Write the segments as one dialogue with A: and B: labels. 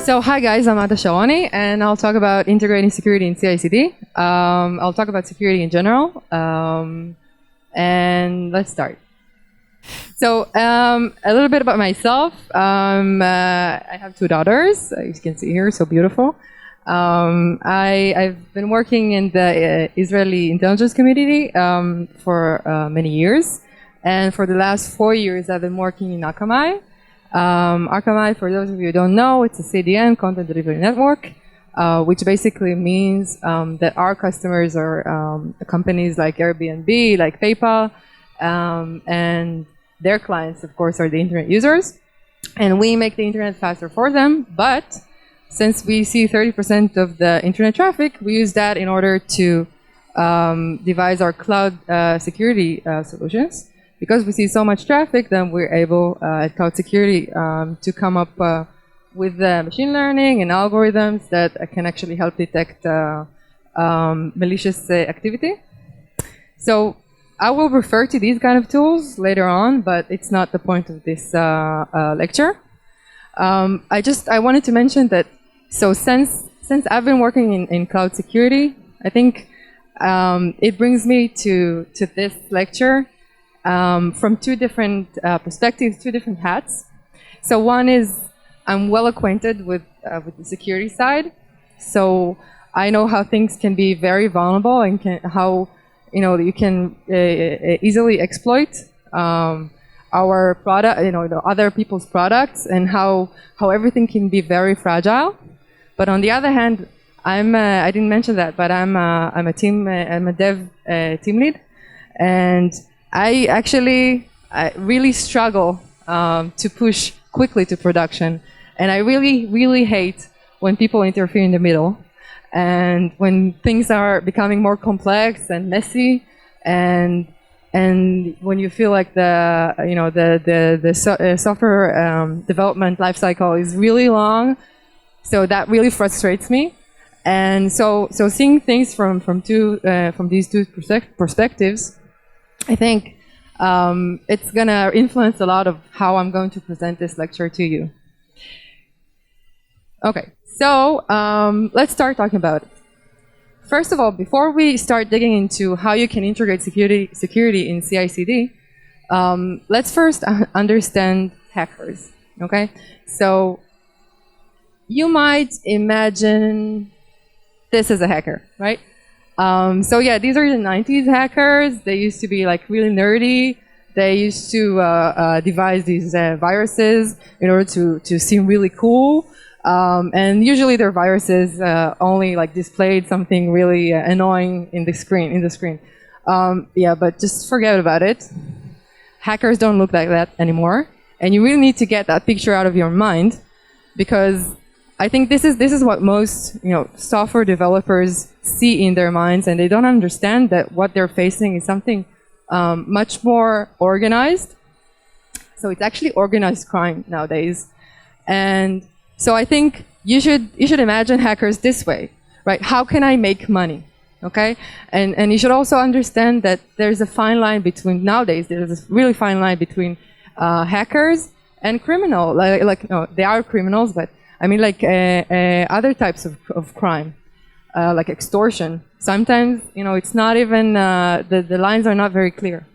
A: So hi guys, I'm Sharoni, and I'll talk about integrating security in CICD. I'll talk about security in general, and let's start. So a little bit about myself. I have two daughters, as you can see here, so beautiful. I've been working in the Israeli intelligence community for many years, and for the last 4 years I've been working in Akamai. Akamai, for those of you who don't know, it's a CDN, Content Delivery Network, which basically means that our customers are companies like Airbnb, like PayPal, and their clients, of course, are the internet users. And we make the internet faster for them, but since we see 30% of the internet traffic, we use that in order to devise our cloud security solutions. Because we see so much traffic, then we're able at Cloud Security to come up with machine learning and algorithms that can actually help detect malicious activity. So I will refer to these kind of tools later on, but it's not the point of this lecture. I wanted to mention that, so since I've been working in cloud security, I think it brings me to this lecture from two different perspectives, two different hats. So one is I'm well acquainted with the security side, so I know how things can be very vulnerable and how you can easily exploit our product, other people's products, and how everything can be very fragile. But on the other hand, I didn't mention that, but I'm a dev team lead, and I really struggle to push quickly to production, and I really hate when people interfere in the middle, and when things are becoming more complex and messy, and when you feel like the software development lifecycle is really long, so that really frustrates me. And so seeing things from these two perspectives, I think it's going to influence a lot of how I'm going to present this lecture to you. Okay, so let's start talking about it. First of all, before we start digging into how you can integrate security in CICD, let's first understand hackers, okay? So you might imagine this as a hacker, right? So yeah, these are the 90s hackers. They used to be like really nerdy. They used to devise these viruses in order to seem really cool. And usually their viruses only like displayed something really annoying in the screen. Yeah, but just forget about it. Hackers don't look like that anymore. And you really need to get that picture out of your mind, because I think this is what most software developers see in their minds, and they don't understand that what they're facing is something much more organized. So it's actually organized crime nowadays, and so I think you should imagine hackers this way, right? How can I make money? Okay, and you should also understand that there's a fine line between nowadays. There's a really fine line between hackers and criminal. They are criminals, but I mean, like other types of crime, like extortion. Sometimes, it's not even, the lines are not very clear.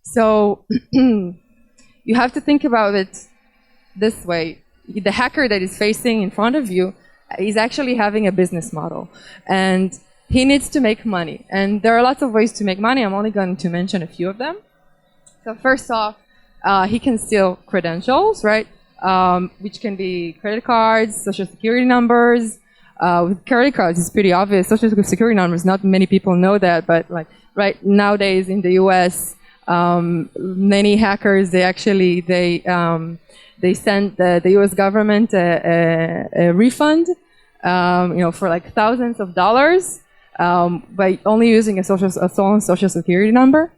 A: So you have to think about it this way. The hacker that is facing in front of you is actually having a business model, and he needs to make money. And there are lots of ways to make money. I'm only going to mention a few of them. So first off, he can steal credentials, right? Which can be credit cards, social security numbers. With credit cards, it's pretty obvious. Social security numbers, not many people know that, but like right nowadays in the US, many hackers, they send the US government a refund, for like thousands of dollars, by only using a stolen social security number.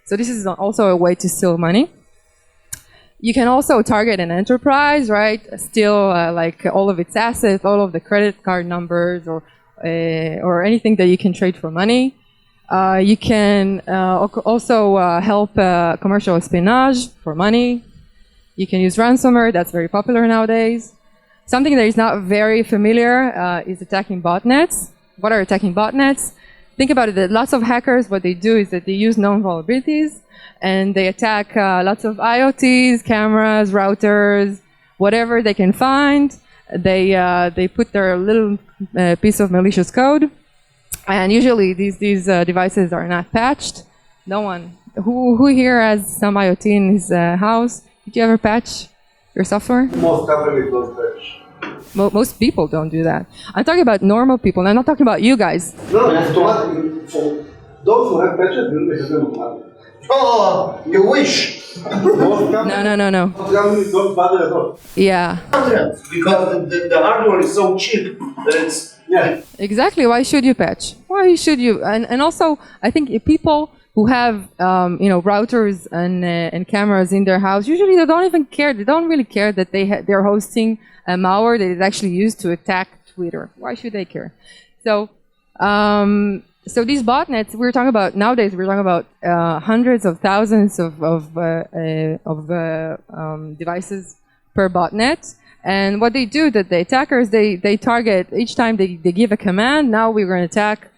A: So this is also a way to steal money. You can also target an enterprise, right? Steal like all of its assets, all of the credit card numbers, or anything that you can trade for money. You can also help commercial espionage for money. You can use ransomware. That's very popular nowadays. something that is not very familiar is attacking botnets. What are attacking botnets? Think about it, that lots of hackers, what they do is that they use known vulnerabilities and they attack lots of IoTs, cameras, routers, whatever they can find. They put their little piece of malicious code, and usually these devices are not patched. No one. Who here has some IoT in his house? Did you ever patch your software?
B: Most companies don't patch.
A: Most people don't do that. I'm talking about normal people. I'm not talking about you guys.
B: No, for those who have patches, they have them automatic. Oh, you wish.
A: No.
B: Most companies don't bother at all.
A: Yeah.
C: Because the hardware is so cheap that it's...
B: Yeah.
A: Exactly. Why should you patch? Why should you? And also, I think if people who have routers and cameras in their house, usually they don't even care. They don't really care that they're hosting a malware that is actually used to attack Twitter. Why should they care? So these botnets we're talking about nowadays. We're talking about hundreds of thousands of devices per botnet. And what they do, that the attackers they target each time they give a command. Now we're going to attack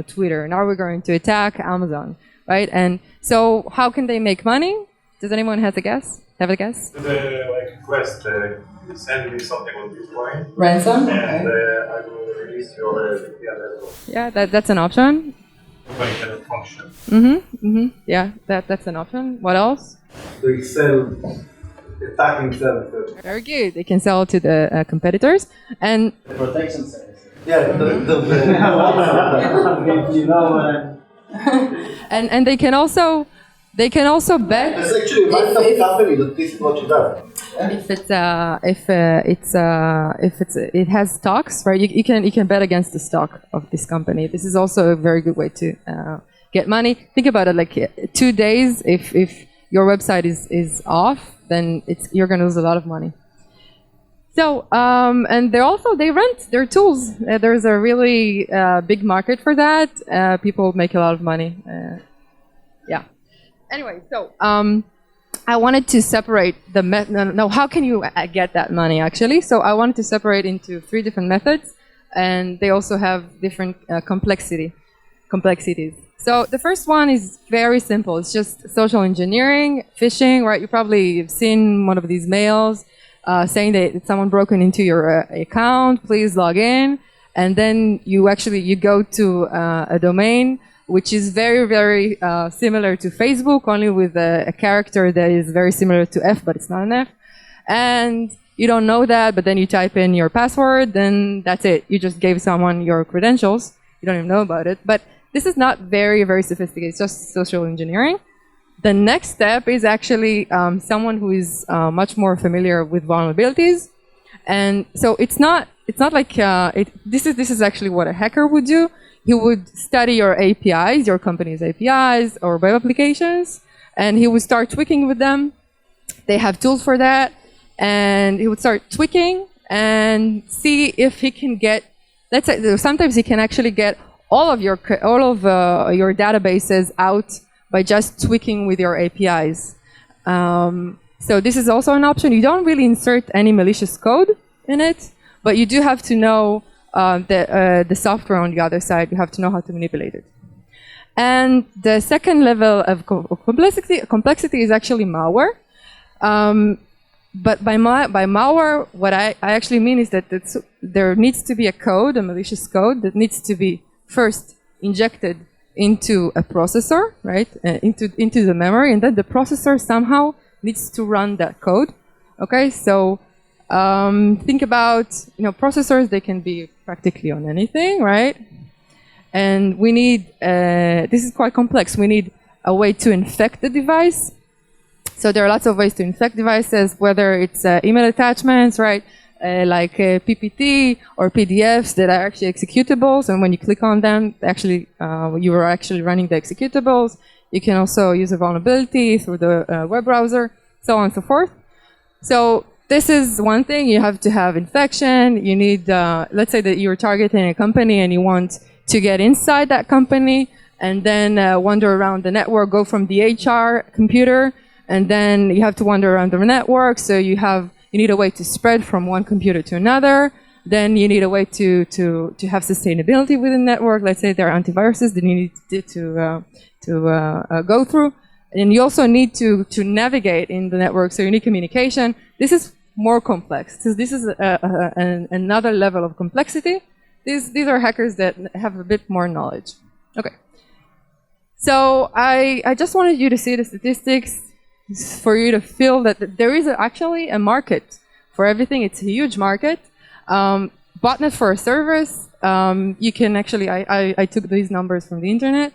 A: Twitter. Now we're going to attack Amazon, right? And so how can they make money? Does anyone have a guess? Have a guess?
D: Request, send me something on Bitcoin.
A: Ransom?
D: And I will release your level.
A: Yeah, that's an option.
D: Bitcoin cannot function.
A: Yeah, that's an option. What else?
B: They sell attacking services.
A: Very good. They can sell to the competitors. And
C: The protection service.
B: Yeah,
C: You know what
A: and they can also bet
B: It's actually my company that this is what she does.
A: if it has stocks, right? You can bet against the stock of this company. This is also a very good way to get money. Think about it, like 2 days. If your website is off, then you're going to lose a lot of money. So and they rent their tools. There's a really big market for that. People make a lot of money. Yeah. Anyway, so I wanted to separate how can you get that money actually? So I wanted to separate into 3 different methods, and they also have different complexities. So the first one is very simple. It's just social engineering, phishing, right? You probably have seen one of these mails saying that someone broken into your account, please log in. And then you go to a domain which is very, very similar to Facebook, only with a character that is very similar to F, but it's not an F. And you don't know that, but then you type in your password, then that's it. You just gave someone your credentials. You don't even know about it. But this is not very, very sophisticated. It's just social engineering. The next step is actually someone who is much more familiar with vulnerabilities. And so it's not like this is actually what a hacker would do. He would study your APIs, your company's APIs or web applications, and he would start tweaking with them. They have tools for that, and he would start tweaking and see if he can get. Let's say sometimes he can actually get all of your databases out by just tweaking with your APIs. So this is also an option. You don't really insert any malicious code in it, but you do have to know the software on the other side. You have to know how to manipulate it. And the second level of complexity is actually malware. But by malware, what I actually mean is that there needs to be a code, a malicious code, that needs to be first injected into a processor, right? Into the memory, and then the processor somehow needs to run that code. Okay, so think about processors. They can be practically on anything, right? And we need this is quite complex. We need a way to infect the device. So there are lots of ways to infect devices, whether it's email attachments, right? Like PPT or PDFs that are actually executables, and when you click on them, actually you are actually running the executables. You can also use a vulnerability through the web browser, so on and so forth. So this is one thing. You have to have infection. You need, let's say that you're targeting a company and you want to get inside that company and then wander around the network, go from the HR computer, and then you have to wander around the network. So you You need a way to spread from one computer to another. Then you need a way to have sustainability within the network. Let's say there are antiviruses that you need to go through. And you also need to navigate in the network, so you need communication. This is more complex. So this is another level of complexity. These are hackers that have a bit more knowledge. Okay. So I just wanted you to see the statistics for you to feel that there is actually a market for everything. It's a huge market. Botnet for a service. You can actually, I took these numbers from the internet.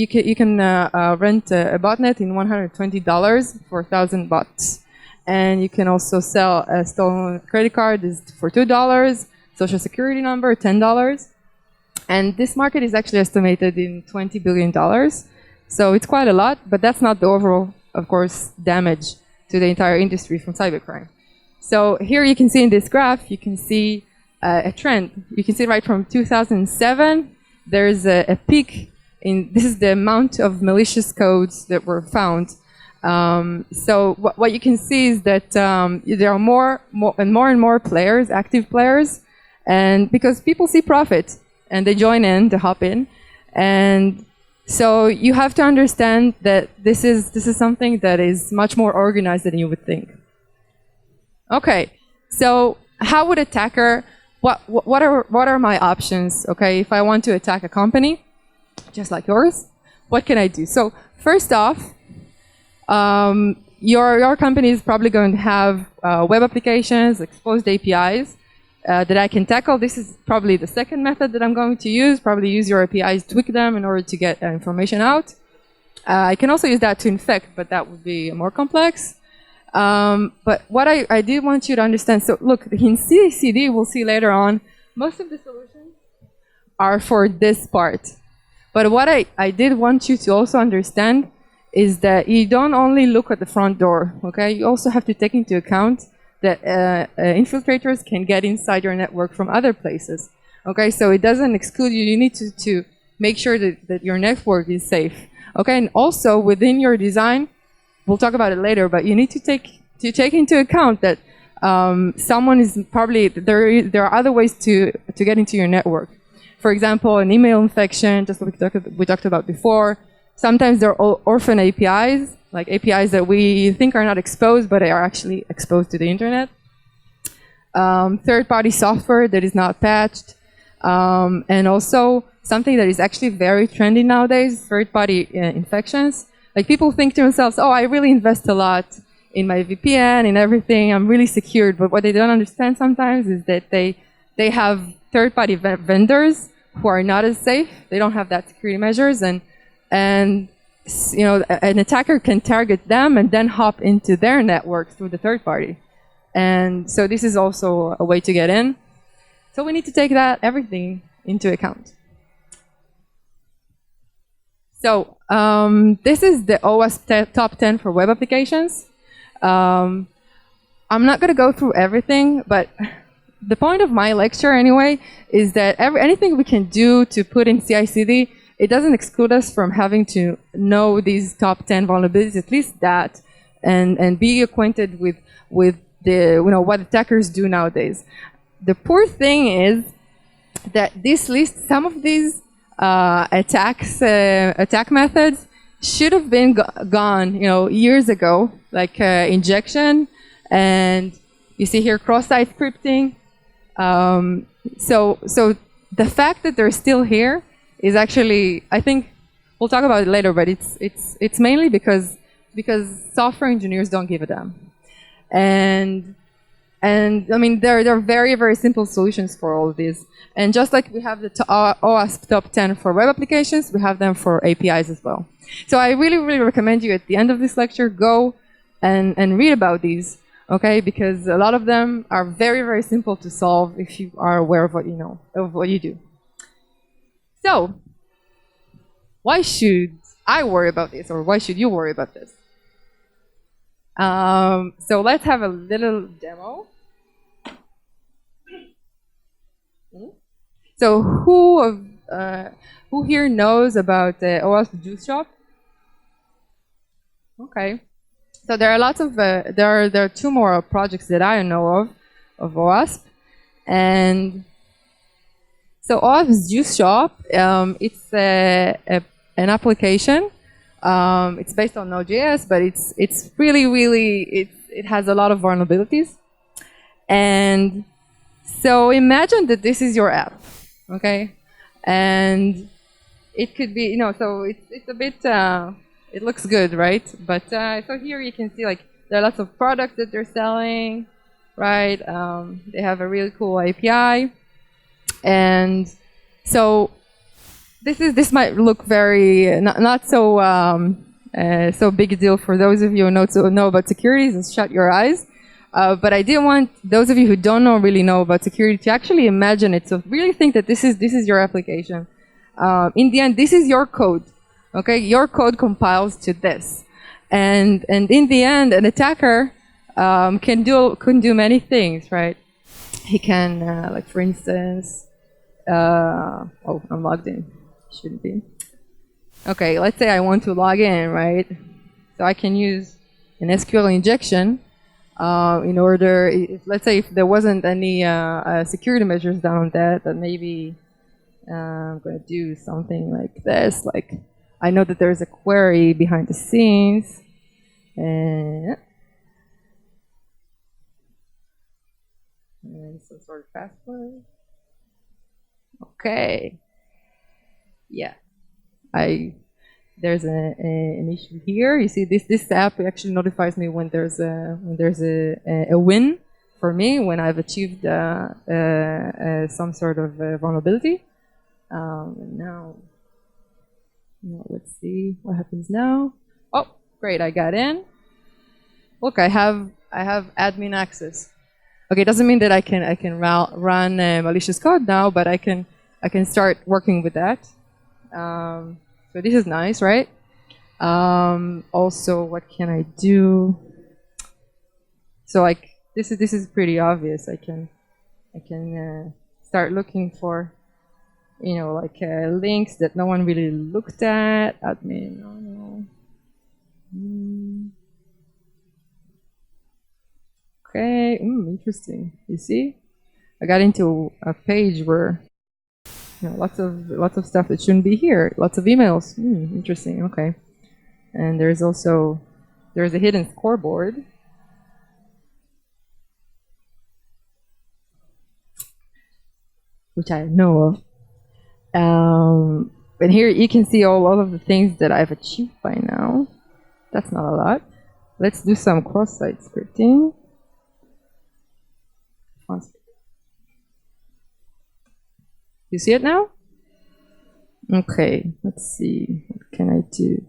A: You can rent a botnet in $120 for 1,000 bots. And you can also sell a stolen credit card for $2, social security number, $10. And this market is actually estimated in $20 billion. So it's quite a lot, but that's not the overall, of course, damage to the entire industry from cybercrime. So here you can see in this graph, you can see a trend. You can see right from 2007, there's a peak in, this is the amount of malicious codes that were found. So what you can see is that there are more and more players, active players, and because people see profit and they join in, they hop in, and so you have to understand that this is something that is much more organized than you would think. Okay, so how would attacker? What are my options? Okay, if I want to attack a company, just like yours, what can I do? So first off, your company is probably going to have web applications, exposed APIs that I can tackle. This is probably the second method that I'm going to use. Probably use your APIs, tweak them in order to get information out. I can also use that to infect, but that would be more complex. But what I did want you to understand, so look, in CICD, we'll see later on, most of the solutions are for this part. But what I did want you to also understand is that you don't only look at the front door, okay? You also have to take into account that infiltrators can get inside your network from other places, okay? So it doesn't exclude you. You need to make sure that your network is safe, okay? And also within your design, we'll talk about it later, but you need to take into account that someone is probably, there are other ways to get into your network. For example, an email infection, just like we talked about before. Sometimes there are orphan APIs, like APIs that we think are not exposed, but they are actually exposed to the internet. Third-party software that is not patched. And also something that is actually very trendy nowadays, third-party infections. Like people think to themselves, oh, I really invest a lot in my VPN, in everything, I'm really secured. But what they don't understand sometimes is that they have third-party vendors who are not as safe. They don't have that security measures, and you know, an attacker can target them and then hop into their network through the third party. And so this is also a way to get in. So we need to take everything into account. So this is the OWASP top 10 for web applications. I'm not going to go through everything, but the point of my lecture anyway is that anything we can do to put in CICD, it doesn't exclude us from having to know these top 10 vulnerabilities, at least that, and be acquainted with the, you know, what attackers do nowadays. The poor thing is that this list, some of these attack methods should have been gone, you know, years ago, like injection, and you see here cross-site scripting. So the fact that they're still here is actually, I think we'll talk about it later, but it's mainly because software engineers don't give a damn. And I mean, there are very, very simple solutions for all of these. And just like we have the OWASP top 10 for web applications, we have them for APIs as well. So I really, really recommend you at the end of this lecture, go and read about these, okay? Because a lot of them are very, very simple to solve if you are aware of what you know, of what you do. So why should I worry about this, or why should you worry about this? So let's have a little demo. So who here knows about the OWASP Juice Shop? Okay. So there are lots of there are two more projects that I know of OWASP, and so OWASP Juice Shop. It's an application. It's based on Node.js, but it's really it has a lot of vulnerabilities. And so imagine that this is your app, okay? And it could be, so it's a bit, it looks good, right? But so here you can see like there are lots of products that they're selling, right? They have a really cool API. And so this might look very, not so so big a deal for those of you who know about security, so shut your eyes. But I did want those of you who don't really know about security to actually imagine it. So really think that this is your application. In the end, this is your code. Okay, your code compiles to this, and in the end, an attacker can do many things, right? He can, like for instance, oh, I'm logged in. Shouldn't be. Okay, let's say I want to log in, right? So I can use an SQL injection. In order, let's say if there wasn't any security measures done on that, then maybe I'm going to do something like this. Like, I know that there's a query behind the scenes. And some sort of password. Okay. Yeah. There's an issue here. You see, this app actually notifies me when there's a win for me, when I've achieved some sort of vulnerability. And now, let's see what happens now. Oh, great! I got in. Look, I have admin access. Okay, it doesn't mean that I can run malicious code now, but I can start working with that. So this is nice, right? Also, what can I do? So like this is pretty obvious. I can start looking for, like links that no one really looked at. Admin, no. Okay, interesting. You see, I got into a page where. Lots of stuff that shouldn't be here. Lots of emails. Interesting. Okay. And there's a hidden scoreboard. Which I know of. And here you can see all of the things that I've achieved by now. That's not a lot. Let's do some cross-site scripting. You see it now? Okay, let's see. What can I do?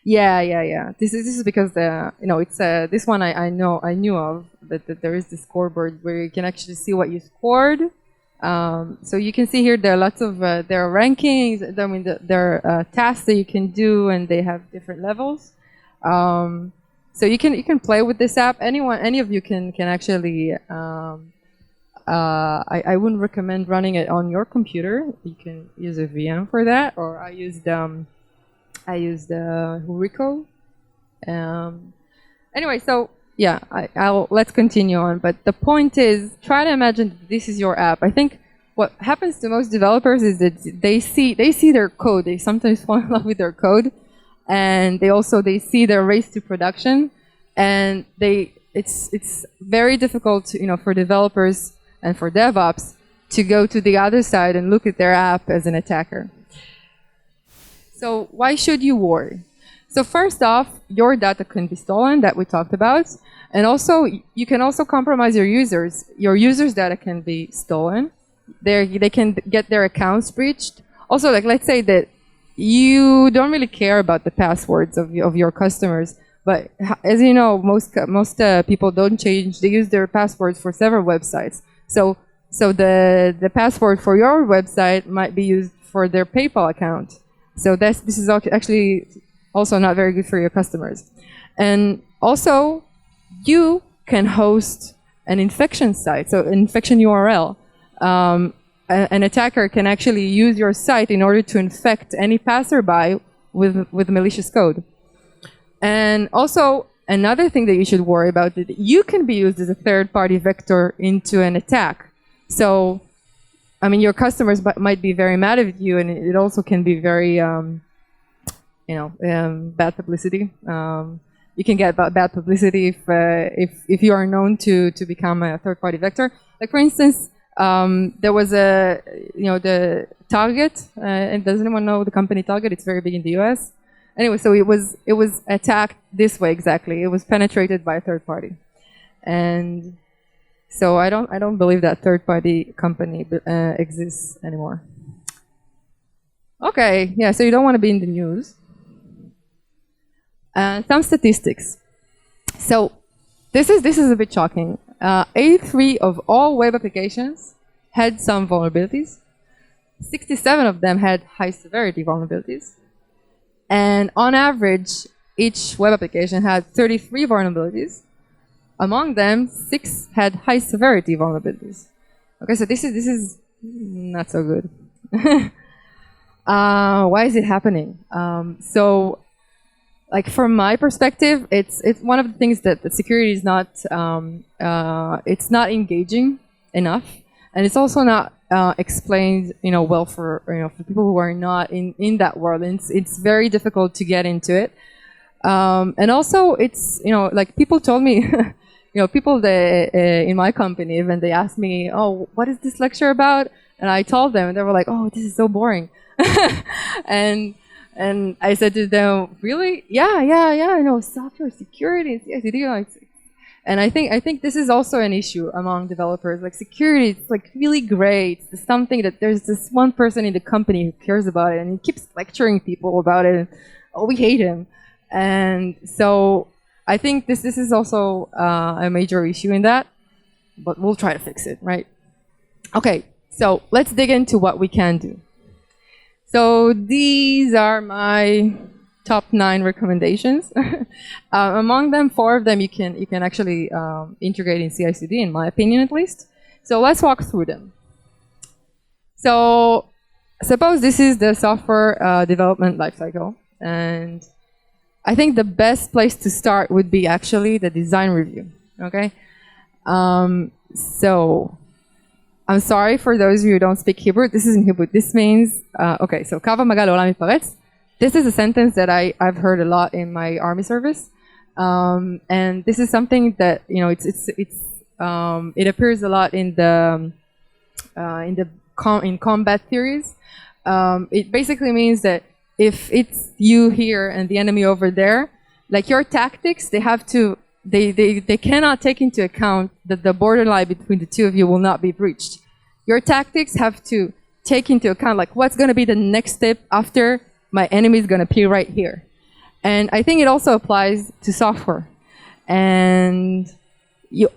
A: Yeah. This is because it's this one I knew of that there is this scoreboard where you can actually see what you scored. So you can see here there are lots of there are rankings. I mean there are tasks that you can do, and they have different levels. So you can play with this app. Any of you can actually. I wouldn't recommend running it on your computer. You can use a VM for that, or I used Huriko. Anyway, so yeah, let's continue on. But the point is, try to imagine this is your app. I think what happens to most developers is that they see their code. They sometimes fall in love with their code, and they see their race to production, and it's very difficult, for developers and for DevOps to go to the other side and look at their app as an attacker. So why should you worry? So first off, your data can be stolen, that we talked about. And also, you can also compromise your users. Your users' data can be stolen. They can get their accounts breached. Also, like let's say that you don't really care about the passwords of your customers. But as you know, most people don't change. They use their passwords for several websites. So the password for your website might be used for their PayPal account. So this is actually also not very good for your customers. And also, you can host an infection site, so an infection URL. An attacker can actually use your site in order to infect any passerby with malicious code. And also, another thing that you should worry about is that you can be used as a third-party vector into an attack. So, I mean, your customers might be very mad at you, and it also can be very, bad publicity. You can get bad publicity if you are known to become a third-party vector. Like, for instance, there was the Target, and does anyone know the company Target? It's very big in the US. Anyway, so it was attacked this way exactly. It was penetrated by a third party, and so I don't believe that third party company exists anymore. Okay, yeah. So you don't want to be in the news. Some statistics. So this is a bit shocking. 83 of all web applications had some vulnerabilities. 67 of them had high severity vulnerabilities. And on average, each web application had 33 vulnerabilities. Among them, 6 had high severity vulnerabilities. Okay, so this is not so good. Why is it happening? So, like from my perspective, it's one of the things that the security is not it's not engaging enough, and it's also not explained well for for people who are not in that world. And it's very difficult to get into it, and also it's like people told me people that in my company, even they asked me, oh, what is this lecture about? And I told them, and they were like, oh, this is so boring. And I said to them, really? Yeah, software security, CICD. And I think this is also an issue among developers. Like security, it's like really great. It's something that there's this one person in the company who cares about it, and he keeps lecturing people about it. And, oh, we hate him. And so I think this is also a major issue in that, but we'll try to fix it, right? Okay, so let's dig into what we can do. So these are my top 9 recommendations. Among them, 4 of them you can actually integrate in CICD, in my opinion at least. So let's walk through them. So suppose this is the software development lifecycle, and I think the best place to start would be actually the design review. Okay, so I'm sorry for those of you who don't speak Hebrew. This is in Hebrew. This means, okay, so Kav Magal Olam Yiparetz. This is a sentence that I've heard a lot in my army service. And this is something that, it appears a lot in combat theories. It basically means that if it's you here and the enemy over there, like your tactics, they cannot take into account that the borderline between the two of you will not be breached. Your tactics have to take into account like what's going to be the next step after my enemy is going to appear right here. And I think it also applies to software. And you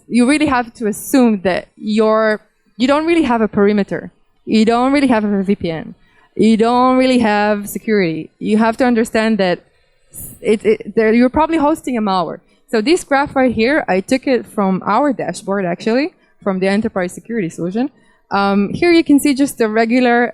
A: really have to assume that you don't really have a perimeter. You don't really have a VPN. You don't really have security. You have to understand that you're probably hosting a malware. So this graph right here, I took it from our dashboard, actually, from the enterprise security solution. Here you can see just a regular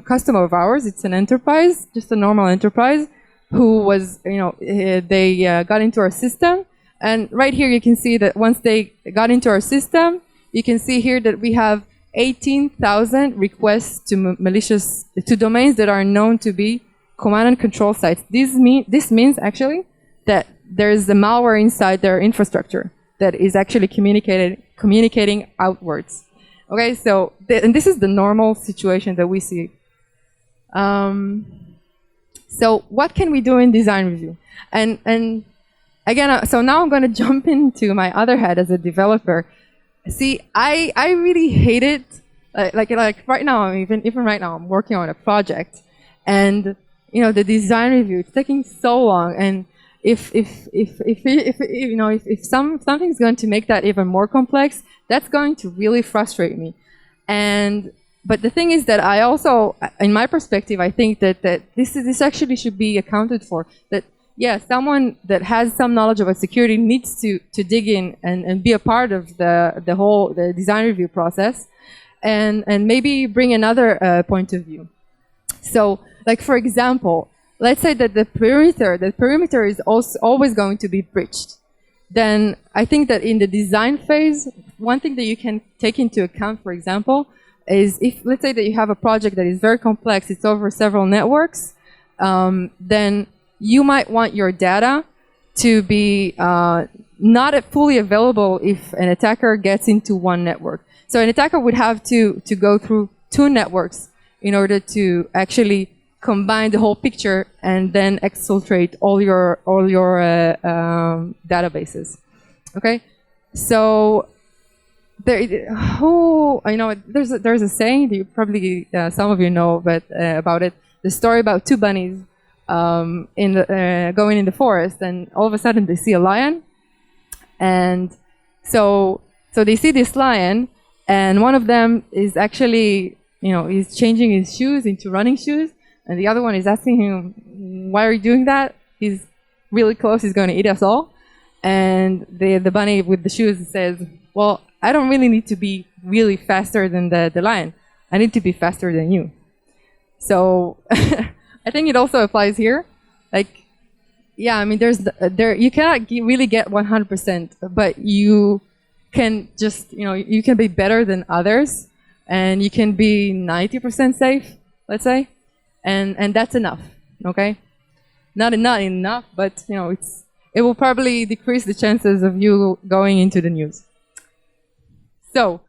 A: customer of ours. It's an enterprise, just a normal enterprise, who was, they got into our system. And right here you can see that once they got into our system, you can see here that we have 18,000 requests to domains that are known to be command and control sites. This means actually that there is a malware inside their infrastructure that is actually communicating outwards. Okay, so and this is the normal situation that we see. So what can we do in design review? And again, so now I'm going to jump into my other head as a developer. See, I really hate it. Like right now, even right now, I'm working on a project, and the design review, it's taking so long. And if something's going to make that even more complex, that's going to really frustrate me. But the thing is that I also, in my perspective, I think that this actually should be accounted for. That yeah, someone that has some knowledge about security needs to dig in and be a part of the whole design review process, and maybe bring another point of view. So, like for example, let's say that the perimeter is also always going to be breached. Then I think that in the design phase, one thing that you can take into account, for example, is if, let's say that you have a project that is very complex, it's over several networks, then you might want your data to be not fully available if an attacker gets into one network. So an attacker would have to go through 2 networks in order to actually combine the whole picture and then exfiltrate all your databases. Okay, so I know there's a saying that you probably some of you know, but about it. The story about 2 bunnies going in the forest, and all of a sudden they see a lion, and so they see this lion, and one of them is actually, he's changing his shoes into running shoes, and the other one is asking him, "Why are you doing that? He's really close. He's going to eat us all." And the bunny with the shoes says, "Well, I don't really need to be really faster than the lion. I need to be faster than you." So I think it also applies here. Like, yeah, I mean, you cannot really get 100%, but you can just, you can be better than others, and you can be 90% safe, let's say, and that's enough. Okay, not enough, but it will probably decrease the chances of you going into the news. So,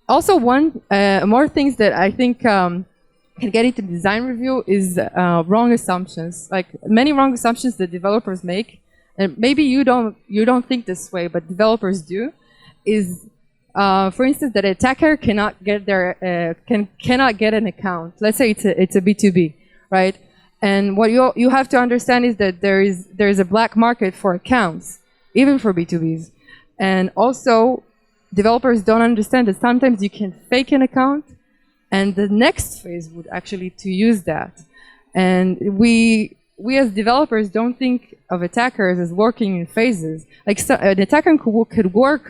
A: also one more things that I think can get into design review is wrong assumptions. Like many wrong assumptions that developers make, and maybe you don't think this way, but developers do. Is for instance that an attacker cannot get cannot get an account. Let's say it's a B2B, right? And what you have to understand is that there is a black market for accounts, even for B2Bs, and also developers don't understand that sometimes you can fake an account, and the next phase would actually to use that. And we as developers don't think of attackers as working in phases. Like an attacker could work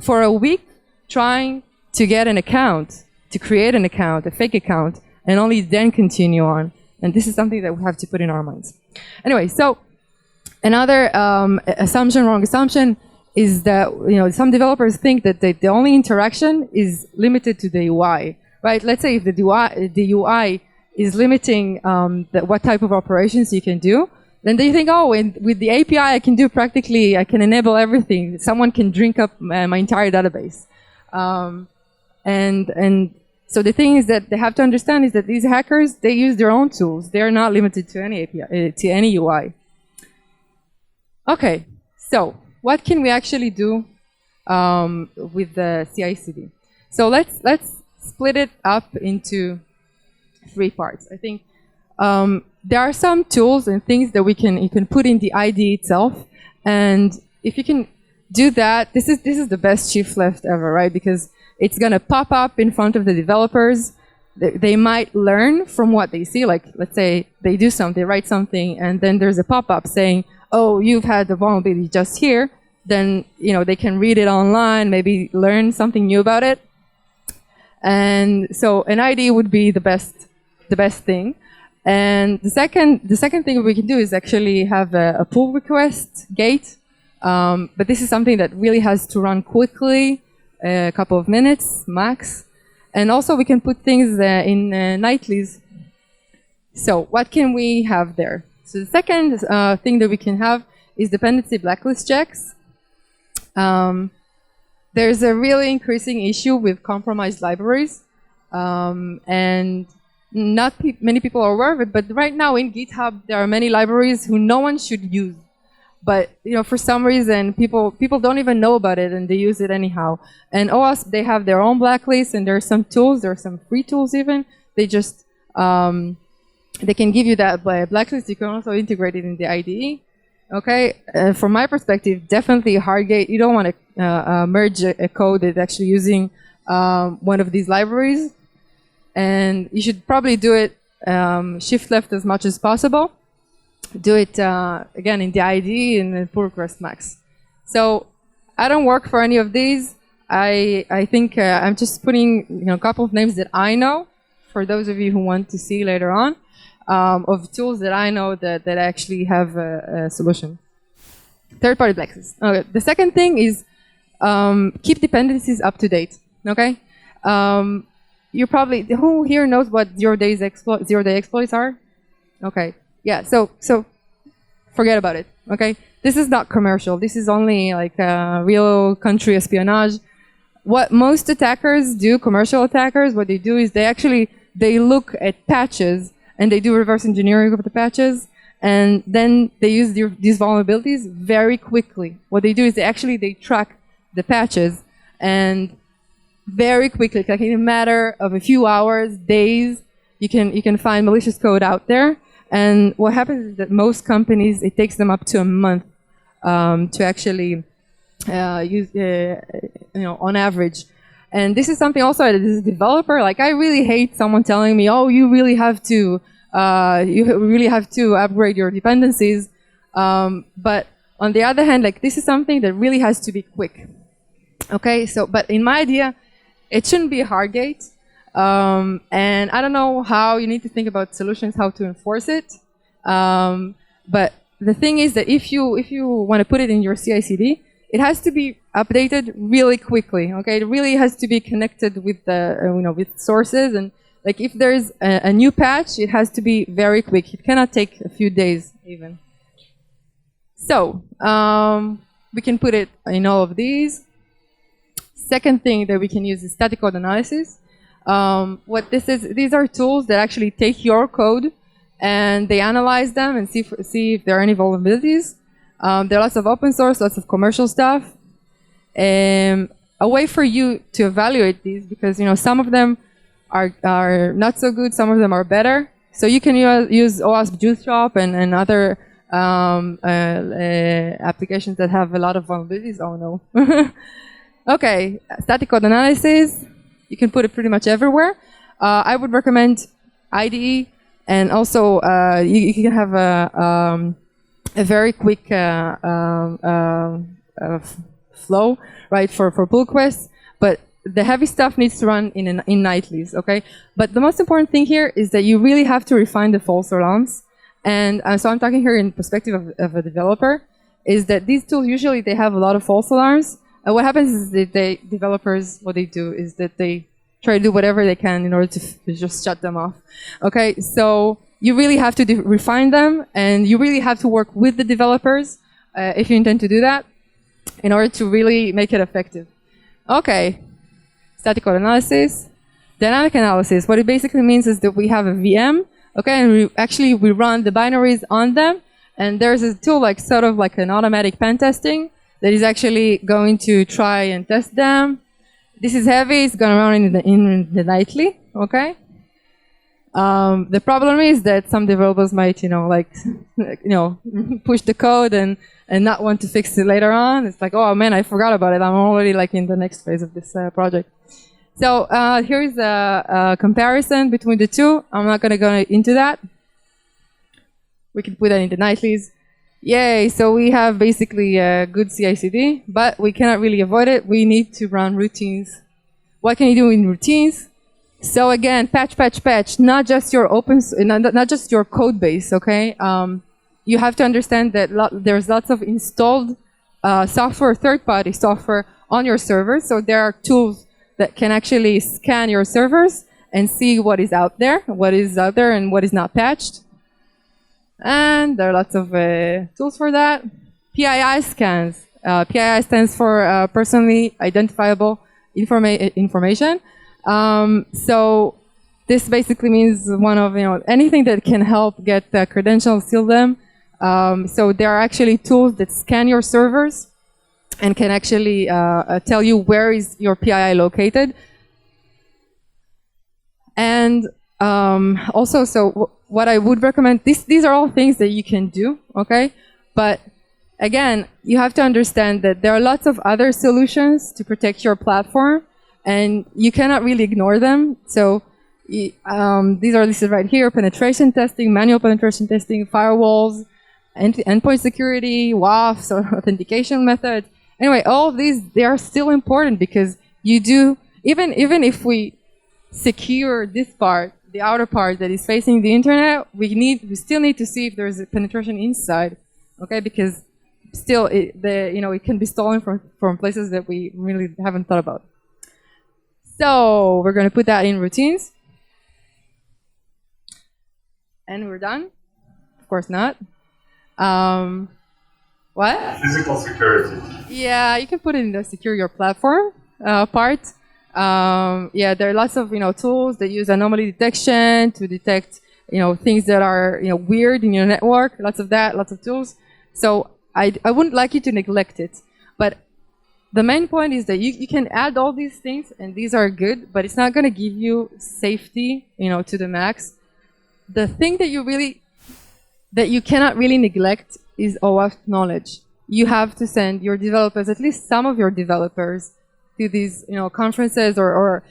A: for a week trying to get an account, to create an account, a fake account, and only then continue on. And this is something that we have to put in our minds. Anyway, so another wrong assumption is that some developers think that the only interaction is limited to the UI, right? Let's say if the UI is limiting what type of operations you can do, then they think, oh, with the API I can enable everything. Someone can drink up my entire database. And so the thing is that they have to understand is that these hackers, they use their own tools. They are not limited to any API, to any UI. Okay, so what can we actually do with the CICD? So let's split it up into 3 parts. I think there are some tools and things that you can put in the IDE itself, and if you can do that, this is the best shift left ever, right? Because it's going to pop up in front of the developers. They might learn from what they see. Like, let's say they write something, and then there's a pop-up saying, "Oh, you've had the vulnerability just here." Then they can read it online, maybe learn something new about it. And so an IDE would be the best thing. And the second thing we can do is actually have a pull request gate. But this is something that really has to run quickly, a couple of minutes max. And also we can put things in nightlies. So what can we have there? So the second thing that we can have is dependency blacklist checks. There's a really increasing issue with compromised libraries. And not many people are aware of it, but right now in GitHub there are many libraries who no one should use. But for some reason, people don't even know about it, and they use it anyhow. And OWASP, they have their own blacklist, and there are some tools, there are some free tools even. They just they can give you that blacklist. You can also integrate it in the IDE. Okay, from my perspective, definitely Hardgate. You don't want to merge a code that's actually using one of these libraries, and you should probably do it shift left as much as possible. do it again in the IDE and then pull request max. So I don't work for any of these. I think I'm just putting a couple of names that I know for those of you who want to see later on of tools that I know that actually have a solution. Third-party blacklist. Okay. The second thing is keep dependencies up to date. Okay. You probably, who here knows what zero-day exploits are? Okay. Yeah. So forget about it. Okay. This is not commercial. This is only like real country espionage. What most attackers do, commercial attackers, what they do is they look at patches and they do reverse engineering of the patches, and then they use these vulnerabilities very quickly. What they do is they track the patches, and very quickly, like in a matter of a few hours, days, you can find malicious code out there. And what happens is that most companies, it takes them up to a month to actually use, on average. And this is something also as a developer, like I really hate someone telling me, oh, you really have to upgrade your dependencies. But on the other hand, like this is something that really has to be quick. Okay, so, but in my idea, it shouldn't be a hard gate. And I don't know how you need to think about solutions, how to enforce it. But the thing is that if you want to put it in your CICD, it has to be updated really quickly. Okay, it really has to be connected with the with sources, and like if there's a new patch, it has to be very quick. It cannot take a few days even. So we can put it in all of these. Second thing that we can use is static code analysis. What this is, these are tools that actually take your code and they analyze them and see if there are any vulnerabilities. There are lots of open source, lots of commercial stuff. A way for you to evaluate these, because some of them are not so good, some of them are better. So you can use OWASP Bootstrap and other applications that have a lot of vulnerabilities. Oh no. Okay, static code analysis. You can put it pretty much everywhere. I would recommend IDE, and also you can have a very quick flow, right, for pull requests. But the heavy stuff needs to run in nightlies, okay? But the most important thing here is that you really have to refine the false alarms. And so I'm talking here in perspective of a developer, is that these tools usually they have a lot of false alarms. What happens is that developers, what they do is that they try to do whatever they can in order to just shut them off. Okay, so you really have to refine them, and you really have to work with the developers if you intend to do that in order to really make it effective. Okay, static code analysis, dynamic analysis. What it basically means is that we have a VM, okay, and we run the binaries on them, and there's a tool like sort of like an automatic pen testing that is actually going to try and test them. This is heavy, it's going to run in the nightly, okay? The problem is that some developers might, push the code and not want to fix it later on. It's like, oh man, I forgot about it. I'm already like in the next phase of this project. So here's a comparison between the two. I'm not going to go into that. We can put that in the nightlies. Yay, so we have basically a good CICD, but we cannot really avoid it. We need to run routines. What can you do in routines? So again, patch, not just your not just your code base, okay? You have to understand that there's lots of installed software, third-party software on your servers. So there are tools that can actually scan your servers and see what is out there and what is not patched. And there are lots of tools for that. PII scans. PII stands for personally identifiable information. So this basically means one of anything that can help get the credentials, seal them. So there are actually tools that scan your servers and can actually tell you where is your PII located. And also, so what I would recommend, these are all things that you can do, okay? But again, you have to understand that there are lots of other solutions to protect your platform, and you cannot really ignore them. So these are listed right here: penetration testing, manual penetration testing, firewalls, endpoint security, WAF, so authentication methods. Anyway, all of these, they are still important because you do, even if we secure this part, the outer part that is facing the internet, we still need to see if there's a penetration inside, okay? Because still, it can be stolen from places that we really haven't thought about. So we're going to put that in routines. And we're done? Of course not. What?
D: Physical security.
A: Yeah, you can put it in the secure your platform part. Yeah, there are lots of tools that use anomaly detection to detect things that are weird in your network. Lots of that, lots of tools. So I wouldn't like you to neglect it, but the main point is that you can add all these things, and these are good, but it's not going to give you safety to the max. The thing that you cannot really neglect is OAuth knowledge. You have to send your developers, at least some of your developers, to these conferences or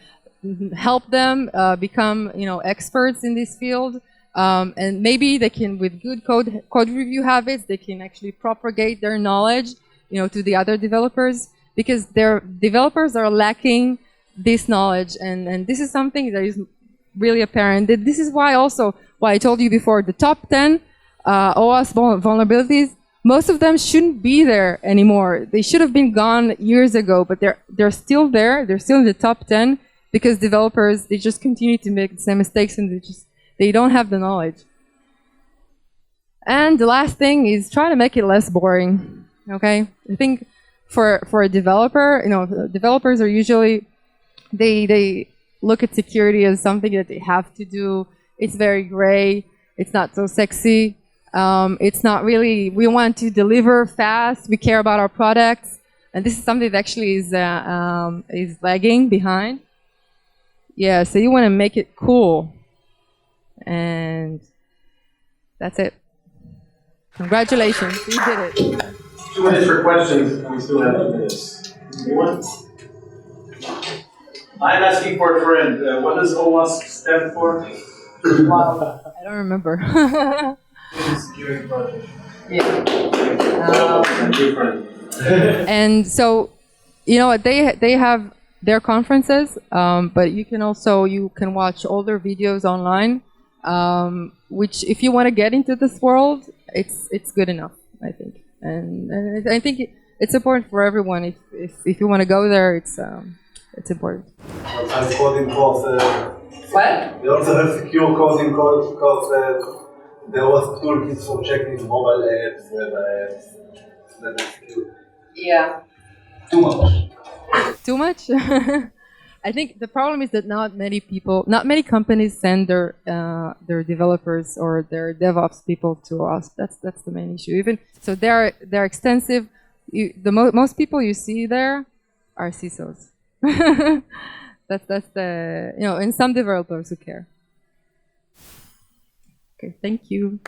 A: help them become experts in this field. And maybe they can, with good code review habits, they can actually propagate their knowledge to the other developers, because their developers are lacking this knowledge, and this is something that is really apparent. This is why I told you before, the top 10 OWASP vulnerabilities, most of them shouldn't be there anymore. They should have been gone years ago, but they're still there. They're still in the top 10 because developers, they just continue to make the same mistakes, and they don't have the knowledge. And the last thing is try to make it less boring. Okay, I think for a developer, developers are usually they look at security as something that they have to do. It's very gray. It's not so sexy. It's not really, we want to deliver fast. We care about our products. And this is something that actually is lagging behind. Yeah, so you want to make it cool. And that's it. Congratulations, you did it.
C: 2 minutes for questions, and we still have 2 minutes. Anyone? I'm asking for a friend. What does OWASP stand for?
A: I don't remember.
C: Security project.
A: Yeah. And so, they have their conferences, but you can watch older videos online, which if you want to get into this world, it's good enough, I think. And I think it's important for everyone. If you want to go there, it's important.
B: Have coding courses.
A: What?
B: We also have secure coding courses. There was toolkits for checking mobile apps, web apps. That is secure.
A: Yeah.
B: Too much.
A: Too much? I think the problem is that not many companies send their developers or their DevOps people to us. That's the main issue. Even so, they're extensive. Most people you see there are CISOs. that's the and some developers who care. Okay, thank you.